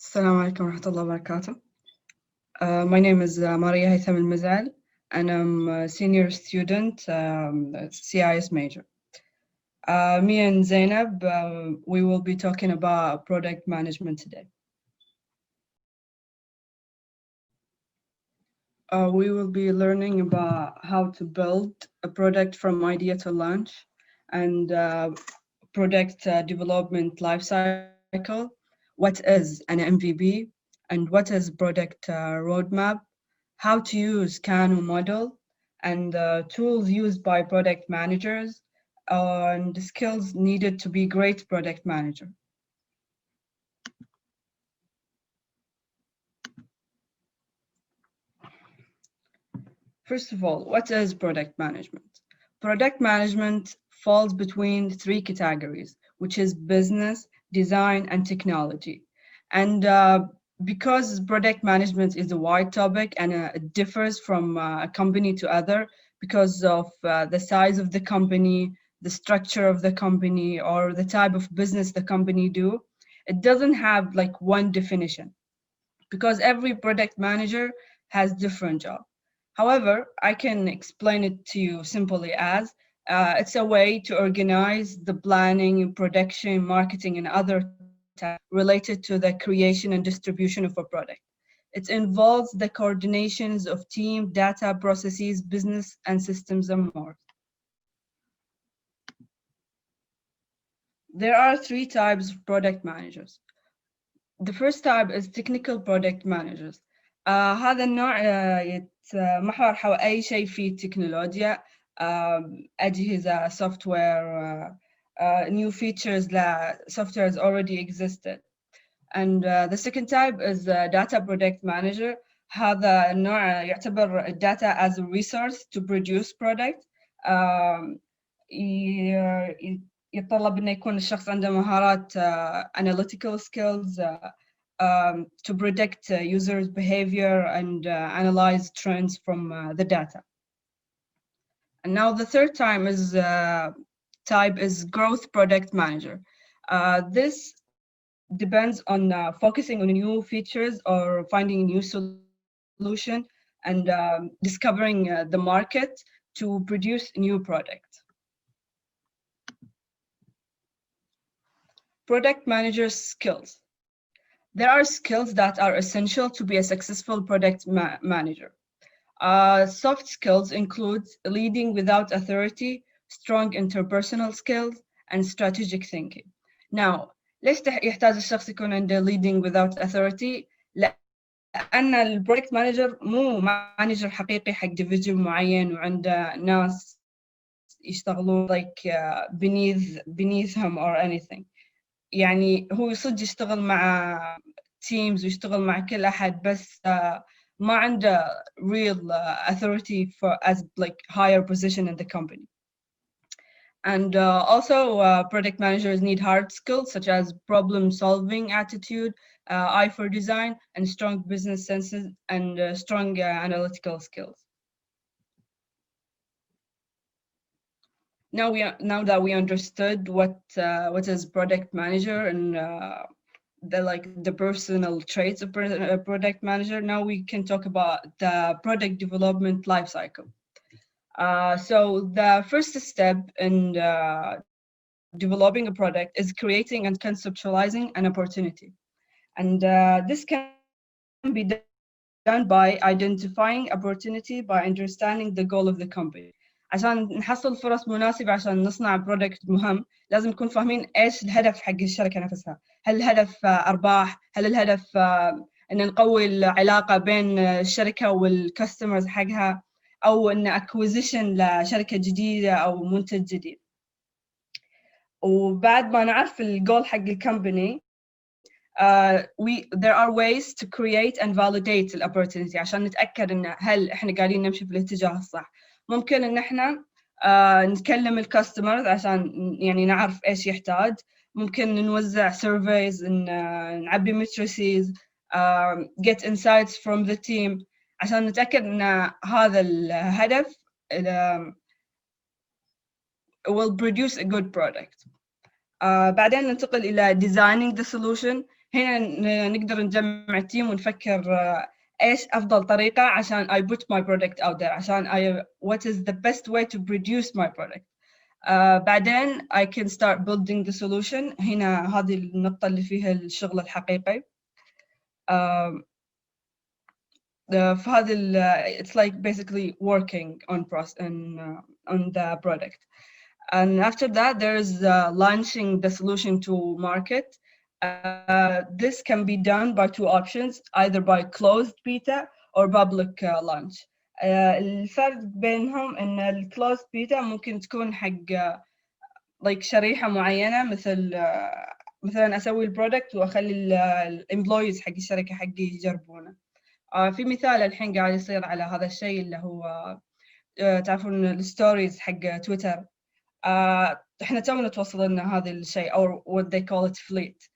Assalamu alaikum wa rahmatullahi wa barakatuh. My name is Maria Haytham al-Mizal, and I'm a senior student, CIS major. Me and Zainab, we will be talking about product management today. We will be learning about how to build a product from idea to launch and product development lifecycle. What is an MVP and what is product roadmap? How to use Kano model and tools used by product managers and the skills needed to be great product manager. First of all, what is product management? Product management falls between three categories, which is business, design, and technology. And because product management is a wide topic and it differs from a company to other because of the size of the company, the structure of the company, or the type of business the company do, it doesn't have like one definition because every product manager has different job. However, I can explain it to you simply as it's a way to organize the planning, production, marketing, and other tasks related to the creation and distribution of a product. It involves the coordinations of team, data, processes, business, and systems, and more. There are three types of product managers. The first type is technical product managers. هذا النوع يتمحور حول أي شيء فيه تكنولوجيا، أجهزة software, new features لا softwares already existed. And the second type is data product manager. هذا النوع يعتبر data as a resource to produce product. يتطلب إنه يكون الشخص عنده مهارات analytical skills to predict users' behavior and analyze trends from the data. And now the third type is growth product manager. This depends on focusing on new features or finding a new solution and discovering the market to produce a new product. Product manager skills. There are skills that are essential to be a successful product manager. Soft skills include leading without authority, strong interpersonal skills, and strategic thinking. Now, ليش يحتاج الشخص يكون عنده leading without authority؟ لأن البروجكت مانجر مو مانجر حقيقي حق ديفيجن معين وعنده ناس يشتغلون like beneathهم or anything. يعني هو صدق يشتغل مع teams ويشتغل مع كل أحد بس ما عنده real authority for as like higher position in the company. And also product managers need hard skills such as problem solving attitude, eye for design, and strong business senses and strong analytical skills. Now that we understood what is product manager and the personal traits of a product manager, now we can talk about the product development lifecycle. So the first step in developing a product is creating and conceptualizing an opportunity. And this can be done by identifying opportunity by understanding the goal of the company. عشان نحصل فرص مناسبة عشان نصنع برودكت مهم لازم نكون فاهمين إيش الهدف حق الشركة نفسها. هل الهدف أرباح؟ هل الهدف إن نقوي العلاقة بين الشركة والكاستمرز حقها أو إن acquisition لشركة جديدة أو منتج جديد. وبعد ما نعرف الجول حق الكمباني there are ways to create and validate the opportunity عشان نتأكد إن هل إحنا قاعدين نمشي في الاتجاه الصح. ممكن إن إحنا نكلم الكاستمر عشان يعني نعرف إيش يحتاج. ممكن نوزع surveys نعبي matrices get insights from the team عشان نتأكد إن هذا الهدف will produce a good product. بعدين ننتقل إلى designing the solution. هنا نقدر نجمع التيم ونفكر إيش أفضل طريقة عشان I put my product out there، عشان what is the best way to produce my product. بعدين I can start building the solution. هنا هذه النقطة اللي فيها الشغل الحقيقي. فهذا it's like basically working on the product. And after that, there's launching the solution to market. This can be done by two options, either by closed beta or public launch. الفرق بينهم إن الclosed beta ممكن تكون حق like شريحة معينة، مثلا أسوي البرودكت وأخلي الامبلويز حق الشركة حقي يجربونه. في مثال الحين قاعد يصير على هذا الشيء اللي هو تعرفون الستوريز حق تويتر. احنا تونا توصل لنا هذا الشيء or what they call it fleet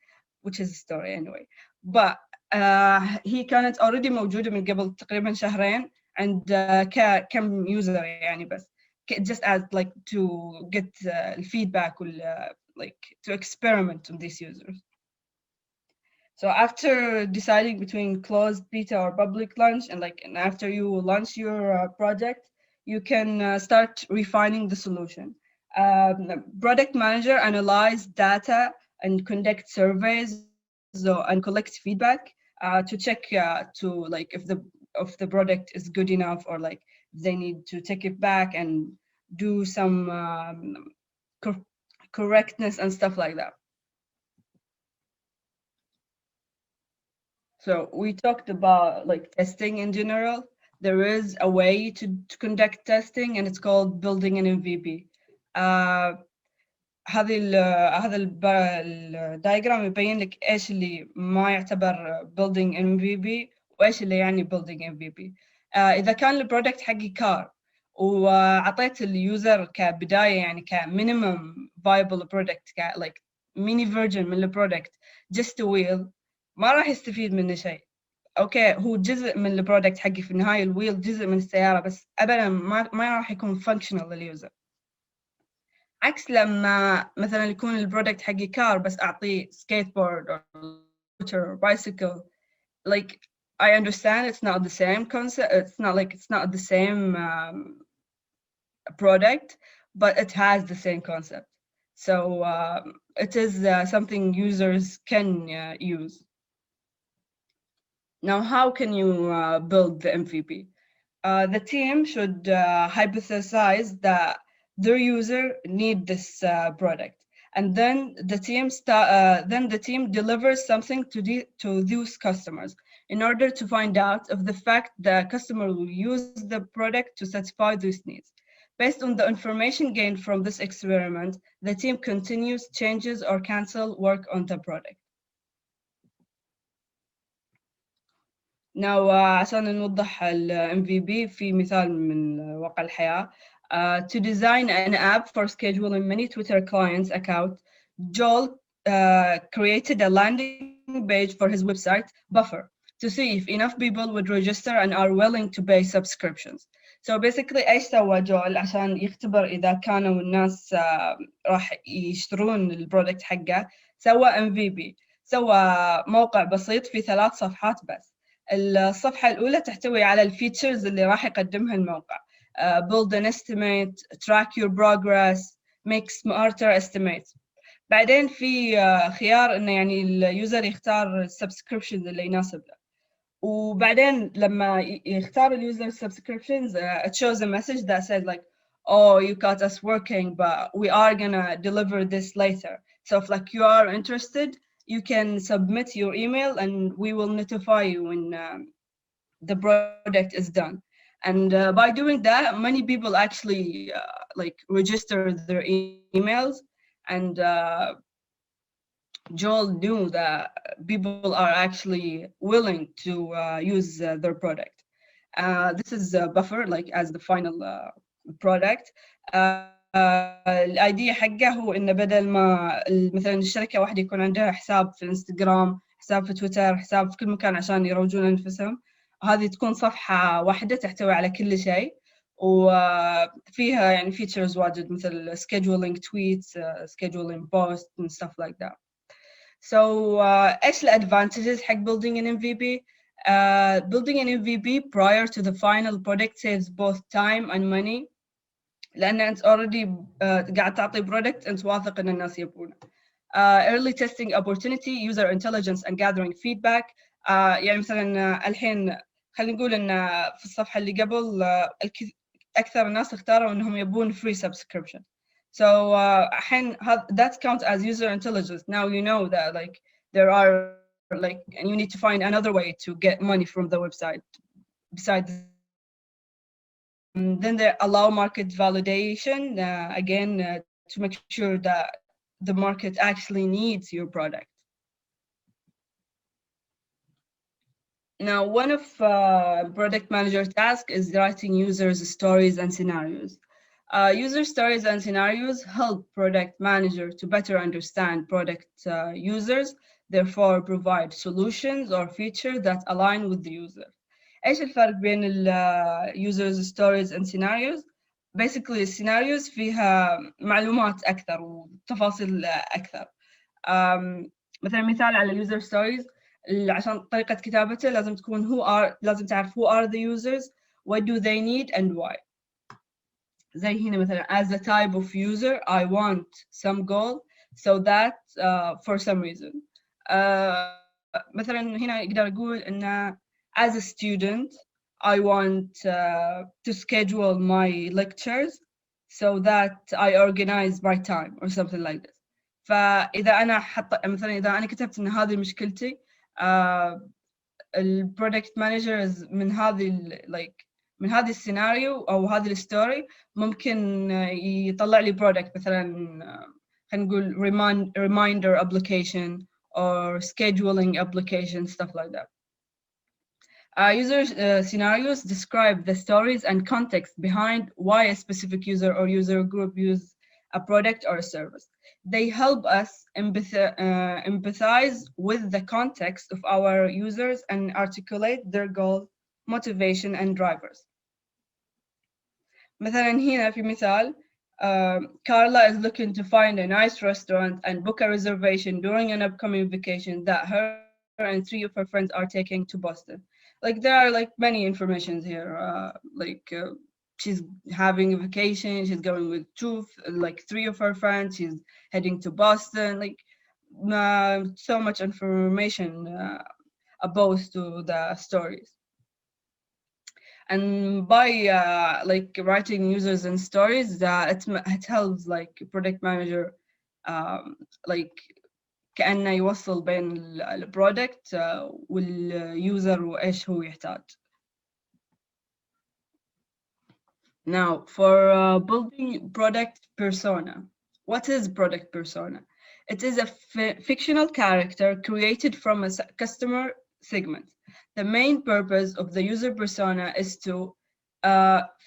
which is a story anyway, but هي كانت already موجودة من قبل تقريبا شهرين عند كم يوزر يعني، بس just as like to get feedback like to experiment on these users. So after deciding between closed beta or public launch, and after you launch your project, you can start refining the solution. Product manager analyze data and conduct surveys and collect feedback to check to like if the product is good enough, or like they need to take it back and do some correctness and stuff like that. So we talked about like testing in general. There is a way to conduct testing, and it's called building an MVP. هذا الدايجرام يبين لك إيش اللي ما يعتبر building MVP وإيش اللي يعني building MVP. إذا كان البرودكت حقي كار وعطيت اليوزر كبداية يعني كمينيمم viable product like mini version من البرودكت just a wheel، ما راح يستفيد منه شيء. اوكي هو جزء من البرودكت حقي في النهايه، الويل جزء من السياره، بس ابدا ما راح يكون فانكشنال لليوزر. عكس لما مثلا يكون البرودكت حقي كار بس اعطيه سكيت بورد or scooter or bicycle. Like I understand it's not the same concept, it's not the same product, but it has the same concept. So it is something users can use. Now, how can you build the MVP? The team should hypothesize that their user need this product, and then the team delivers something to those customers in order to find out if the fact the customer will use the product to satisfy those needs. Based on the information gained from this experiment, the team continues, changes, or cancel work on the product. Now, عشان نوضح ال MVP في مثال من واقع الحياة. To design an app for scheduling many Twitter clients account, Joel created a landing page for his website, Buffer, to see if enough people would register and are willing to pay subscriptions. So basically إيش سوى جول عشان يختبر إذا كانوا الناس راح يشترون البرودكت حقه؟ سوى MVP، سوى موقع بسيط في 3 صفحات بس. الصفحة الأولى تحتوي على الفيتشرز اللي راح يقدمها الموقع. Build an estimate, track your progress, make smarter estimates. بعدين في خيار إنه يعني اليوزر يختار subscriptions اللي يناسب له. وبعدين لما يختار اليوزر subscriptions, it shows a message that says like, oh, you got us working, but we are gonna deliver this later. So if like you are interested, you can submit your email and we will notify you when the project is done. And by doing that, many people actually like register their emails, and Joel knew that people are actually willing to use their product. This is Buffer, like as the final product. الايديا حقه هو انه بدل ما مثلا الشركه واحده يكون عندها حساب في الانستغرام، حساب في تويتر، حساب في كل مكان عشان يروجون انفسهم، هذه تكون صفحه واحده تحتوي على كل شيء، وفيها يعني features واجد مثل scheduling tweets, scheduling posts and stuff like that. So ايش الادvantages حق building an MVP? Building an MVP prior to the final product saves both time and money, لأن أنت already قاعد تعطي product أنت واثق إن الناس يبونه. Early testing opportunity, user intelligence and gathering feedback. يعني مثلا الحين خلينا نقول إن في الصفحة اللي قبل أكثر الناس اختاروا إنهم يبون free subscription. So الحين that counts as user intelligence. Now you know that like there are like, and you need to find another way to get money from the website besides. Then they allow market validation, again, to make sure that the market actually needs your product. Now, one of product manager tasks is writing users' stories and scenarios. User stories and scenarios help product manager to better understand product users, therefore provide solutions or features that align with the user. ايش الفرق بين users stories and scenarios? Basically scenarios فيها معلومات أكثر وتفاصيل أكثر. مثلا مثال على user stories، عشان طريقة كتابته لازم تكون لازم تعرف who are the users, what do they need and why. زي هنا مثلا as a type of user I want some goal so that for some reason. مثلا هنا يقدر يقول إن as a student I want to schedule my lectures so that I organize my time or something like this. فإذا أنا مثلا إذا أنا كتبت إن هذه مشكلتي، البرودكت مانجر من هذه السيناريو أو هذه الستوري ممكن يطلع لي برودكت مثلا خلينا نقول reminder application or scheduling application, stuff like that. User scenarios describe the stories and context behind why a specific user or user group use a product or a service. They help us empathize with the context of our users and articulate their goals, motivation, and drivers. مثلا هنا في مثال, Carla is looking to find a nice restaurant and book a reservation during an upcoming vacation that her and 3 of her friends are taking to Boston. Like there are like many informations here. She's having a vacation. She's going with 3 of her friends. She's heading to Boston. Like so much information opposed to the stories. And by writing users and stories, it helps like product manager كأنه يوصل بين البرودكت واليوزر وإيش هو يحتاج. Now, for building product persona. What is product persona? It is a fictional character created from a customer segment. The main purpose of the user persona is to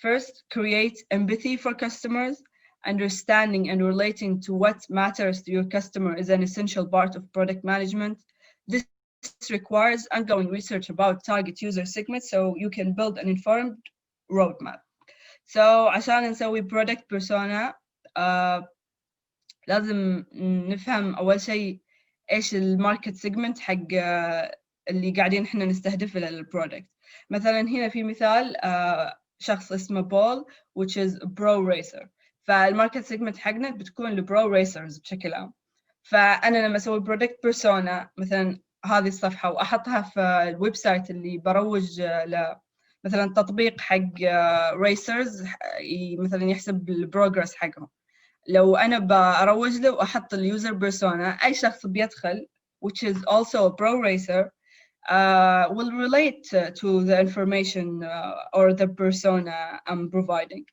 first create empathy for customers. Understanding and relating to what matters to your customer is an essential part of product management. This requires ongoing research about target user segments so you can build an informed roadmap. So عشان نسوي product persona لازم نفهم أول شيء إيش الماركت سيجمنت حق اللي قاعدين إحنا نستهدفه للبرودكت. مثلا هنا في مثال شخص اسمه بول which is pro racer. فالماركت سيجمنت حقنا بتكون البرو ريسرز بشكل عام. فأنا لما أسوي برودكت بيرسونا مثلا هذه الصفحة وأحطها في الويب سايت اللي بروج ل مثلا تطبيق حق ريسرز مثلا يحسب البروجرس حقهم. لو أنا بروج له وأحط اليوزر بيرسونا أي شخص بيدخل which is also a pro racer will relate to the information or the persona I'm providing.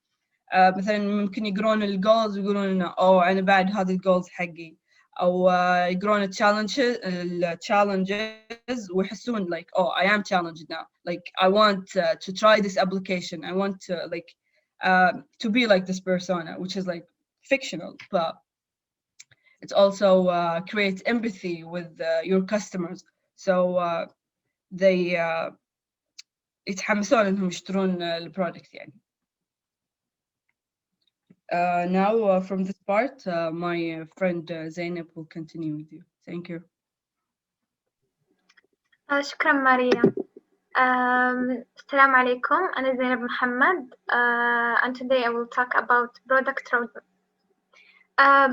مثلا ممكن يقرون الجولز ويقولون أنا بعد هذه الجولز حقي، أو يقرون الchallenges ويحسون like I am challenged now, like I want to try this application, I want to to be like this persona, which is like fictional, but it also creates empathy with your customers, so they يتحمسون إنهم يشترون البرودكت يعني. Now from this part, my friend Zainab will continue with you. Thank you. شكرا ماريا. السلام عليكم. أنا زينب محمد, and today I will talk about product roadmap.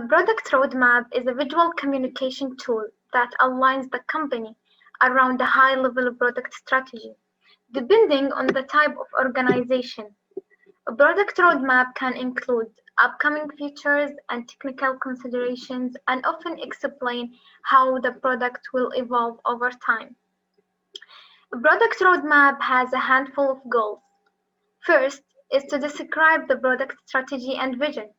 Product roadmap is a visual communication tool that aligns the company around a high-level product strategy. Depending on the type of organization, a product roadmap can include upcoming features and technical considerations and often explain how the product will evolve over time. A product roadmap has a handful of goals. First is to describe the product strategy and vision.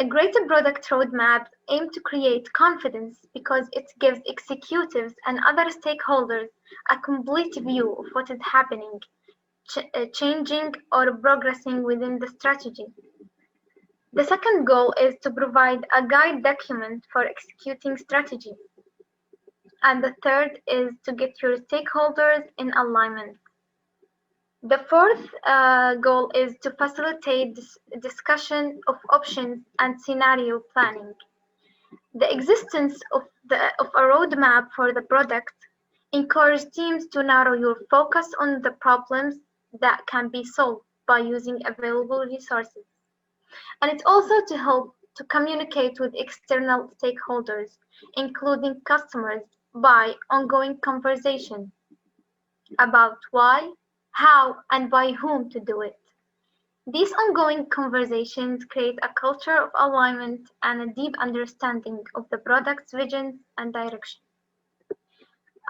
A great product roadmap aims to create confidence because it gives executives and other stakeholders a complete view of what is happening, changing, or progressing within the strategy. The second goal is to provide a guide document for executing strategy. And the third is to get your stakeholders in alignment. The fourth goal is to facilitate discussion of options and scenario planning. The existence of a roadmap for the product encourages teams to narrow your focus on the problems that can be solved by using available resources. And it's also to help to communicate with external stakeholders, including customers, by ongoing conversation about why, how, and by whom to do it. These ongoing conversations create a culture of alignment and a deep understanding of the product's vision and direction.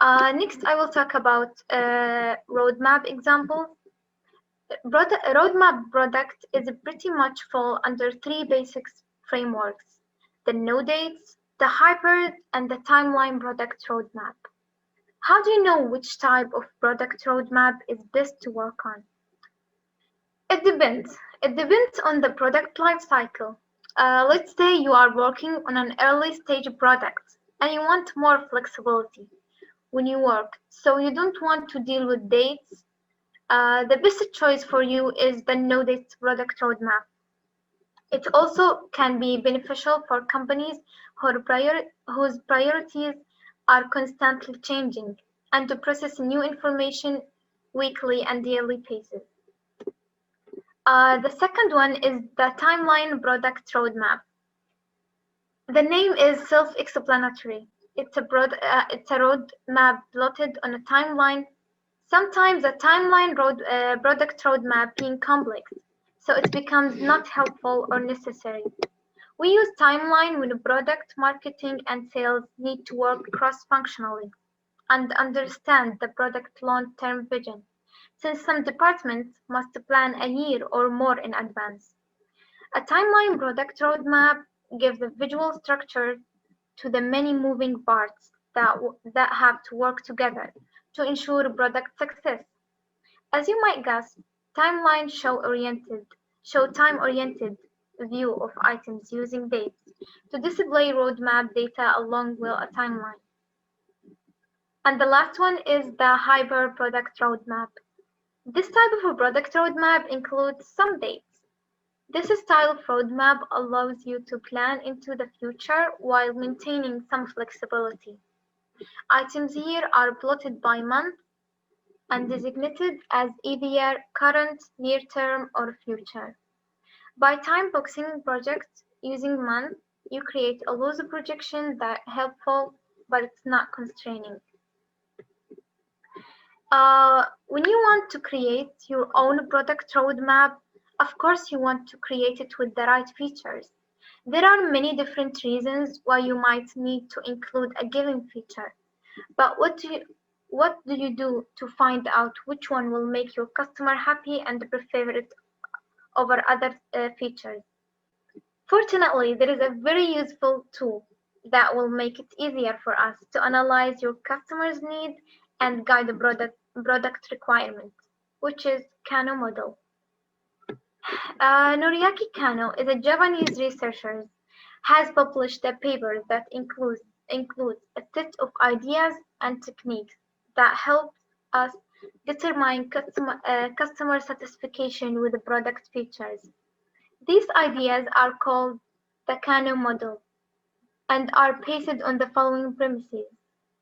Next, I will talk about roadmap examples. Roadmap product is pretty much fall under three basic frameworks: the no dates, the hybrid, and the timeline product roadmap. How do you know which type of product roadmap is best to work on? It depends. It depends on the product life cycle. Let's say you are working on an early stage product and you want more flexibility when you work, so you don't want to deal with dates. The best choice for you is the no dates product roadmap. It also can be beneficial for companies whose priorities are constantly changing and to process new information weekly and daily basis. The second one is the timeline product roadmap. The name is self-explanatory. It's a roadmap plotted on a timeline. Sometimes a timeline product roadmap being complex, so it becomes not helpful or necessary. We use timeline when product marketing and sales need to work cross-functionally and understand the product long-term vision, since some departments must plan a year or more in advance. A timeline product roadmap gives a visual structure to the many moving parts that have to work together to ensure product success. As you might guess, timelines show time-oriented view of items using dates to display roadmap data along with a timeline. And the last one is the hyper product roadmap. This type of a product roadmap includes some dates. This style of roadmap allows you to plan into the future while maintaining some flexibility. Items here are plotted by month and designated as either current, near-term, or future. By time boxing projects using month, you create a loose projection that helpful, but it's not constraining. When you want to create your own product roadmap, of course you want to create it with the right features. There are many different reasons why you might need to include a given feature, but what do you do to find out which one will make your customer happy and prefer it over other features? Fortunately, there is a very useful tool that will make it easier for us to analyze your customer's needs and guide the product requirements, which is Kano model. Noriaki Kano is a Japanese researcher has published a paper that includes a set of ideas and techniques that help us determine customer satisfaction with the product features. These ideas are called the Kano model and are based on the following premises.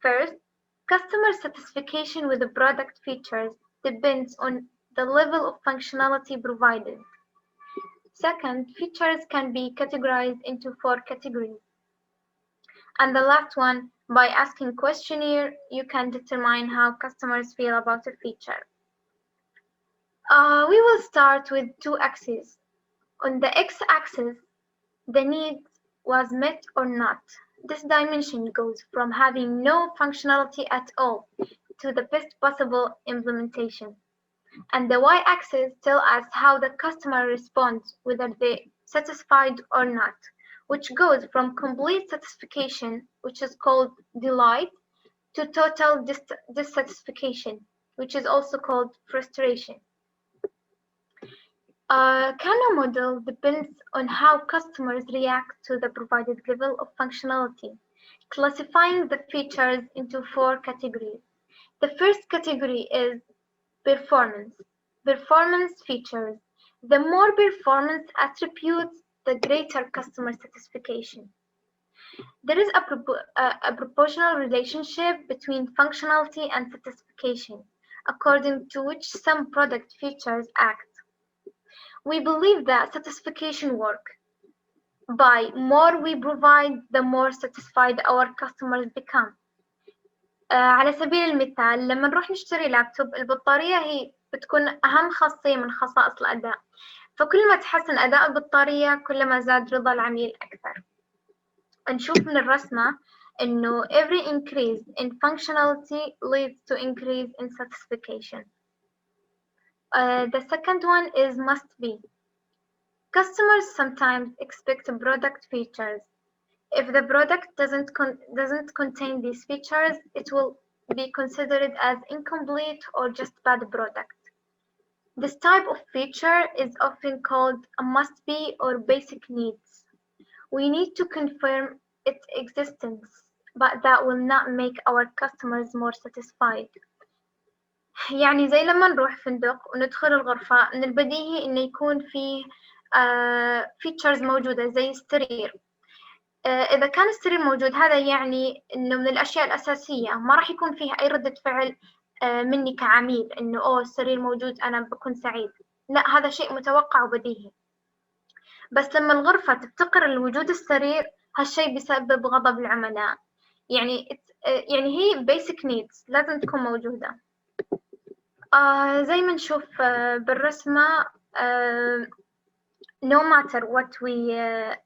First, Customer satisfaction with the product features depends on the level of functionality provided. Second, features can be categorized into 4 categories. And the last one, by asking questionnaire, you can determine how customers feel about a feature. We will start with 2 axes. On the x-axis, the need was met or not. This dimension goes from having no functionality at all to the best possible implementation. And the y-axis tells us how the customer responds, whether they're satisfied or not, which goes from complete satisfaction, which is called delight, to total dissatisfaction, which is also called frustration. Kano model depends on how customers react to the provided level of functionality, classifying the features into 4 categories. The first category is performance. Performance features. The more performance attributes, the greater customer satisfaction. There is a proportional relationship between functionality and satisfaction, according to which some product features act. We believe that satisfaction works. By more we provide, the more satisfied our customers become. على سبيل المثال لما نروح نشتري لابتوب البطارية هي بتكون أهم خاصية من خصائص الأداء، فكل ما تحسن أداء البطارية كل ما زاد رضا العميل أكثر. نشوف من الرسمة إنه every increase in functionality leads to increase in satisfaction. The second one is must be. Customers sometimes expect product features. If the product doesn't contain these features, it will be considered as incomplete or just bad product. This type of feature is often called a must-be or basic needs. We need to confirm its existence, but that will not make our customers more satisfied. يعني زي لما نروح فندق وندخل الغرفة من البديهي إنه يكون فيه features موجودة زي السرير. إذا كان السرير موجود هذا يعني إنه من الأشياء الأساسية، ما راح يكون فيه أي ردة فعل مني كعميل إنه السرير موجود أنا بكون سعيد. لا، هذا شيء متوقع وبديهي. بس لما الغرفة تفتقر لوجود السرير هالشيء بيسبب غضب العملاء. يعني هي basic needs لازم تكون موجودة. زي ما نشوف بالرسمة no matter what we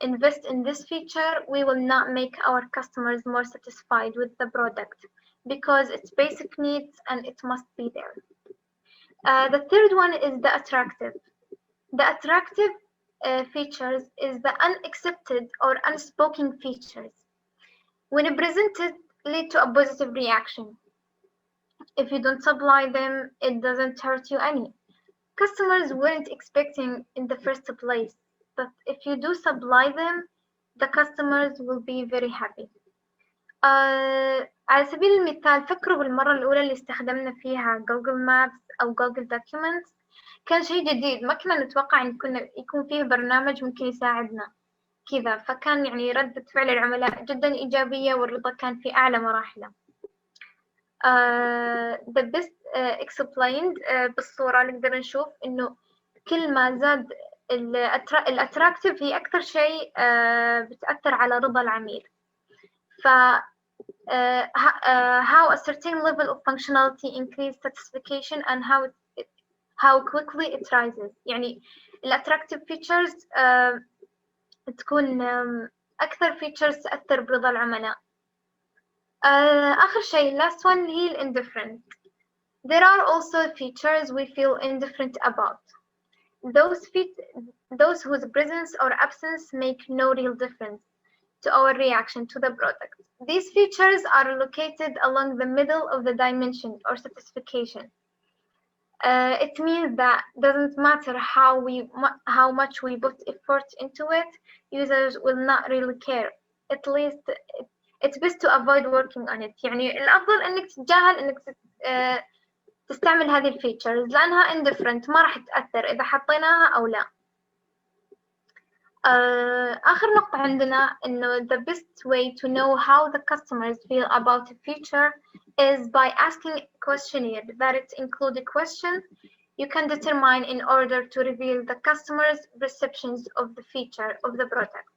invest in this feature, we will not make our customers more satisfied with the product because it's basic needs and it must be there. The third one is the attractive. The attractive features is the unaccepted or unspoken features. When presented, lead to a positive reaction. If you don't supply them, it doesn't hurt you any. Customers weren't expecting in the first place, but if you do supply them, the customers will be very happy. على سبيل المثال فكروا بالمرة الأولى اللي استخدمنا فيها Google Maps أو Google Documents. كان شيء جديد، ما كنا نتوقع إن يكون فيه برنامج ممكن يساعدنا كذا، فكان يعني ردة فعل العملاء جدا إيجابية والرضا كان في أعلى مراحله. The best explained بالصورة نقدر نشوف إنه كل ما زاد الاتراكتيف هي أكثر شيء بتأثر على رضا العميل. ف how a certain level of functionality increase satisfaction and how quickly it rises. يعني الاتراكتيف features تكون أكثر features تأثر برضا العملاء. آخر شيء last one هي indifferent. There are also features we feel indifferent about. Those whose presence or absence make no real difference to our reaction to the product. These features are located along the middle of the dimension or satisfaction. It means that doesn't matter how much we put effort into it, users will not really care. At least it's best to avoid working on it. يعني الأفضل إنك تتجاهل إنك تستعمل هذه الفيتشرز لأنها indifferent، ما راح تأثر إذا حطيناها أو لا. آخر نقطة عندنا إنه the best way to know how the customers feel about a feature is by asking a questionnaire that it includes a question you can determine in order to reveal the customer's perceptions of the feature of the product.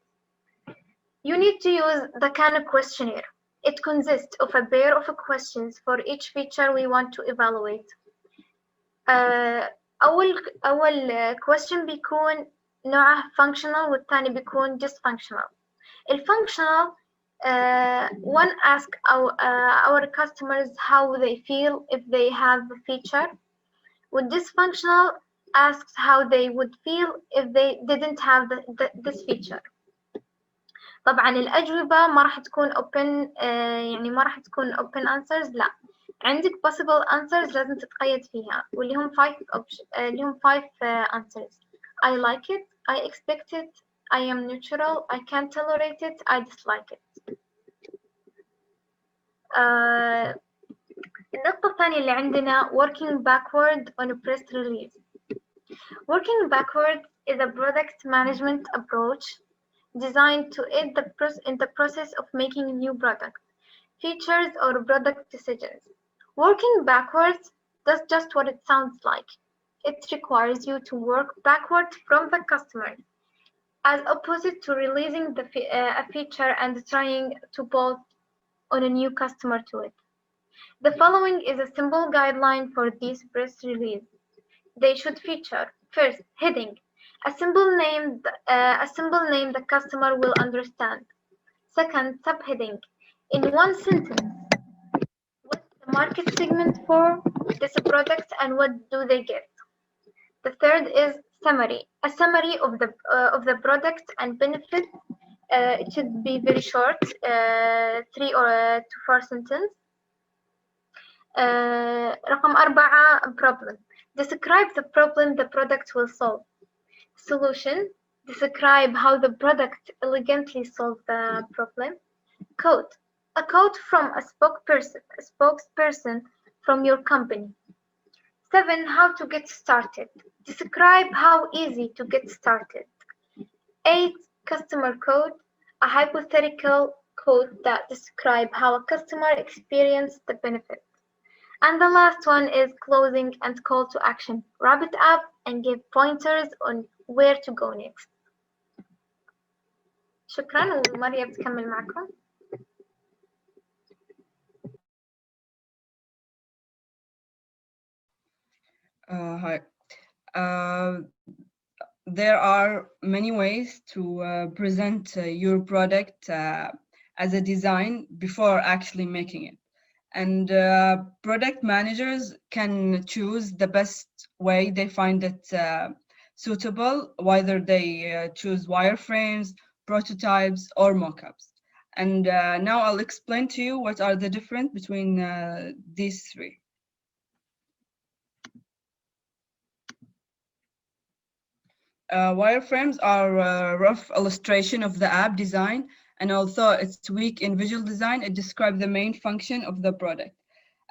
You need to use the Kano questionnaire. It consists of a pair of questions for each feature we want to evaluate. أول question بيكون نوعه functional والثاني بيكون just functional. الfunctional one ask our customers how they feel if they have the feature. With dysfunctional asks how they would feel if they didn't have this feature. طبعا الأجوبة ما راح تكون open يعني ما راح تكون open answers لا عندك possible answers لازم تتقيد فيها واللي هم 5 answers. I like it, I expect it, I am neutral, I can't tolerate it, I dislike it. النقطة الثانية اللي عندنا working backward on a press release. Working backward is a product management approach designed to aid in the process of making new products, features, or product decisions. Working backwards does just what it sounds like. It requires you to work backward from the customer, as opposed to releasing a feature and trying to bolt on a new customer to it. The following is a simple guideline for this press release. They should feature, first, heading, a simple name the customer will understand. Second, subheading, in one sentence, what's the market segment for this product and what do they get? The third is summary, a summary of the product and benefits. It should be very short, 3 or to 4 sentences. رقم 4 problem. Describe the problem the product will solve. Solution. Describe how the product elegantly solves the problem. Quote. A quote from a spokesperson from your company. 7. How to get started. Describe how easy to get started. 8. Customer code. A hypothetical code that describes how a customer experienced the benefit. And the last one is closing and call to action. Wrap it up and give pointers on where to go next. شكرا ومريم تكمل معكم. Hi. There are many ways to present your product as a design before actually making it. And product managers can choose the best way they find it suitable, whether they choose wireframes, prototypes, or mockups. And now I'll explain to you what are the difference between these three. Wireframes are a rough illustration of the app design, and although it's weak in visual design, it describes the main function of the product,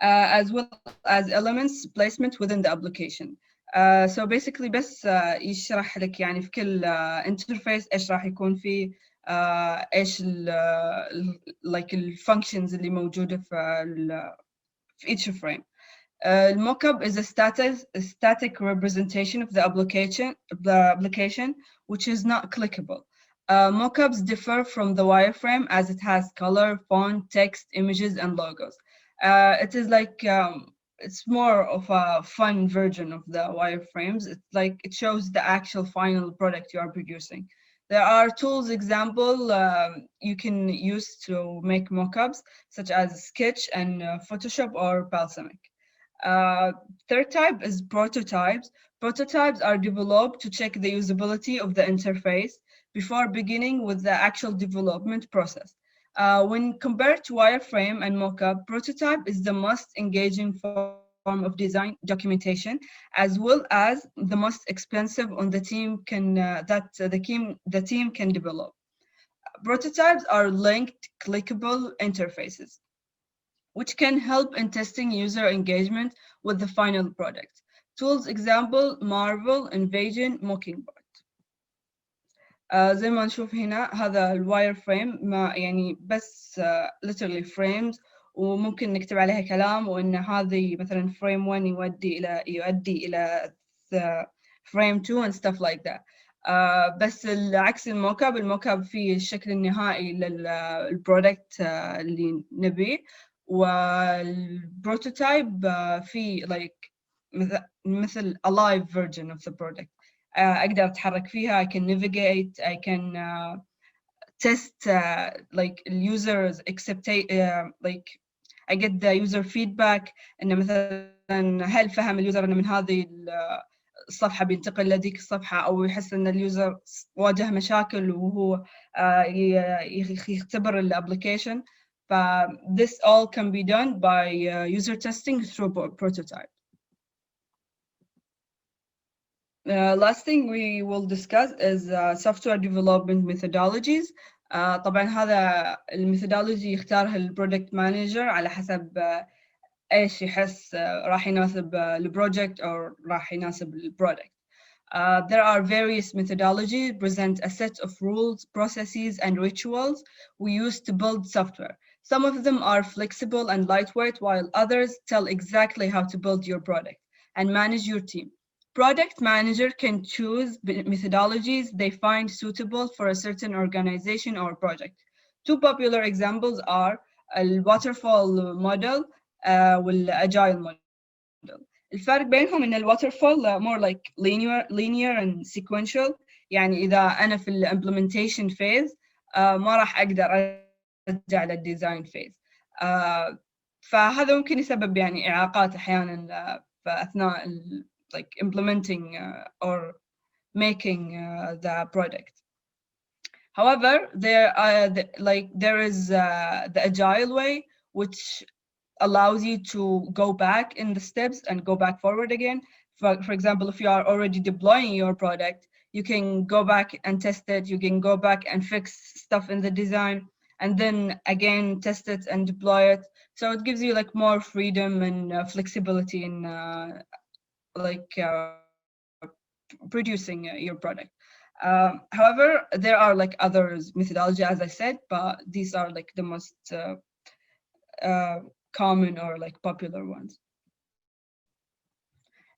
as well as elements placement within the application. So basically بس يشرح لك يعني في كل interface إيش راح يكون فيه إيش like الfunctions اللي موجودة في each frame. Mockup is a static representation of the application, which is not clickable. Mockups differ from the wireframe as it has color, font, text, images, and logos. It is like it's more of a fun version of the wireframes. It's like it shows the actual final product you are producing. There are tools example you can use to make mockups, such as Sketch and Photoshop or Balsamic. Third type is prototypes. Prototypes are developed to check the usability of the interface before beginning with the actual development process. When compared to wireframe and mockup, prototype is the most engaging form of design documentation, as well as the most expensive on the team the team can develop. Prototypes are linked, clickable interfaces, which can help in testing user engagement with the final product. Tools example, Marvel, Invasion, Mockingbird. زي ما نشوف هنا هذا الواير فريم ما يعني بس literally frames، وممكن نكتب عليها كلام وإن هذه مثلا frame 1 يؤدي إلى frame 2 and stuff like that. بس العكس الموكب فيه الشكل النهائي للبرودكت اللي نبيه، والبروتوتايب فيه like مثل a live version of the product. أقدر أتحرك فيها. I can navigate. I can test like users accept like I get the user feedback إنه مثلا هل فهم اليوزر إنه من هذه الصفحة بينتقل لذيك الصفحة، أو يحس إن اليوزر واجه مشاكل وهو يختبر الابلكيشن. ف this all can be done by user testing through prototype. Last thing we will discuss is software development methodologies. طبعا هذا الميثودولوجي يختارها البرودكت مانجر على حسب ايش يحس راح يناسب البروجكت او راح يناسب البرودكت. There are various methodologies present a set of rules, processes, and rituals we use to build software. Some of them are flexible and lightweight, while others tell exactly how to build your product and manage your team. Product manager can choose methodologies they find suitable for a certain organization or project. Two popular examples are the waterfall model والagile model. الفرق بينهم إن waterfall more like linear and sequential. يعني إذا أنا في implementation phase ما راح أقدر أرجع للdesign phase. فهذا ممكن يسبب يعني إعاقات أحياناً في أثناء like implementing or making the product. However, there is the agile way, which allows you to go back in the steps and go back forward again. For example, if you are already deploying your product, you can go back and test it. You can go back and fix stuff in the design, and then again test it and deploy it. So it gives you like more freedom and flexibility in producing your product. However, there are like other methodology, as I said, but these are like the most common or like popular ones.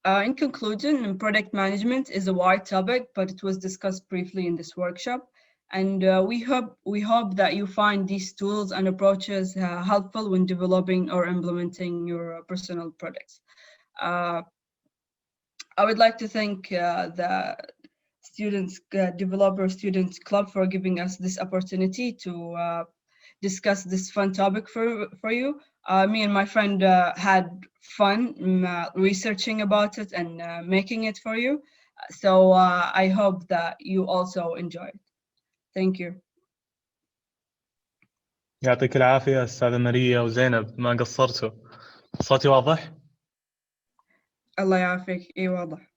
In conclusion, product management is a wide topic, but it was discussed briefly in this workshop. And we hope that you find these tools and approaches helpful when developing or implementing your personal products. I would like to thank the Developer Students Club for giving us this opportunity to discuss this fun topic for you. Me and my friend had fun researching about it and making it for you. So I hope that you also enjoy it. Thank you. يعطيك العافية أستاذة ماريا وزينب، ما قصرتوا. صوتي واضح؟ الله يعافيك. إيه واضح.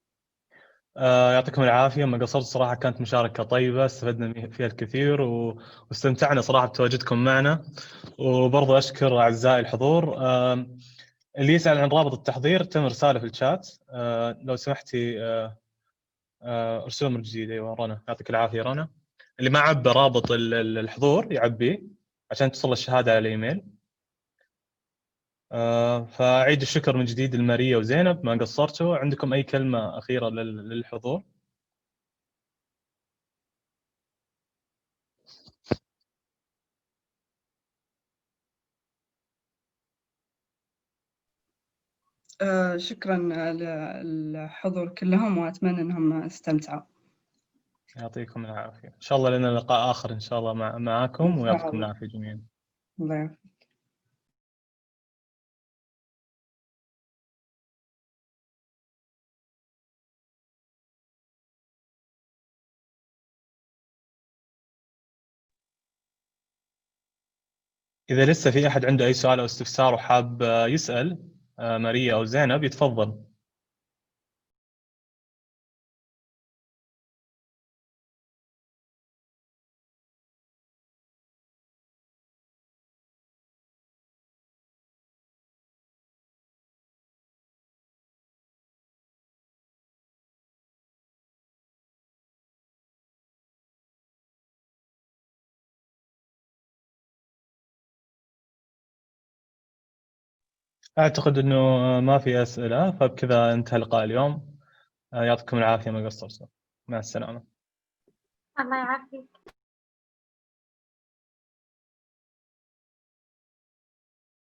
يعطيكم العافية، ما قصرت صراحة. كانت مشاركة طيبة، استفدنا فيها الكثير واستمتعنا صراحة بتواجدكم معنا. وبرضو أشكر أعزائي الحضور. اللي يسأل عن رابط التحضير تم إرساله في الشات. لو سمحتي ارسلوا من جديد. أيوة رنا، يعطيك العافية رنا. اللي ما عبى رابط الحضور يعبيه عشان تصل الشهادة على الإيميل. فأعيد الشكر من جديد لماريا وزينب، ما قصرتوا. عندكم أي كلمة أخيرة للحضور؟ شكرا للحضور كلهم، وأتمنى أنهم استمتعوا. يعطيكم العافية. إن شاء الله لنا لقاء آخر إن شاء الله معكم، ويعطيكم العافية جميعا. الله يعافيك. إذا لسه في أحد عنده أي سؤال أو استفسار وحاب يسأل ماريا أو زينب، يتفضل. أعتقد إنه ما في أسئلة، فبكذا انتهى لقاء اليوم. يعطيكم العافية ما قصرتوا. مع السلامة. الله يعافيك.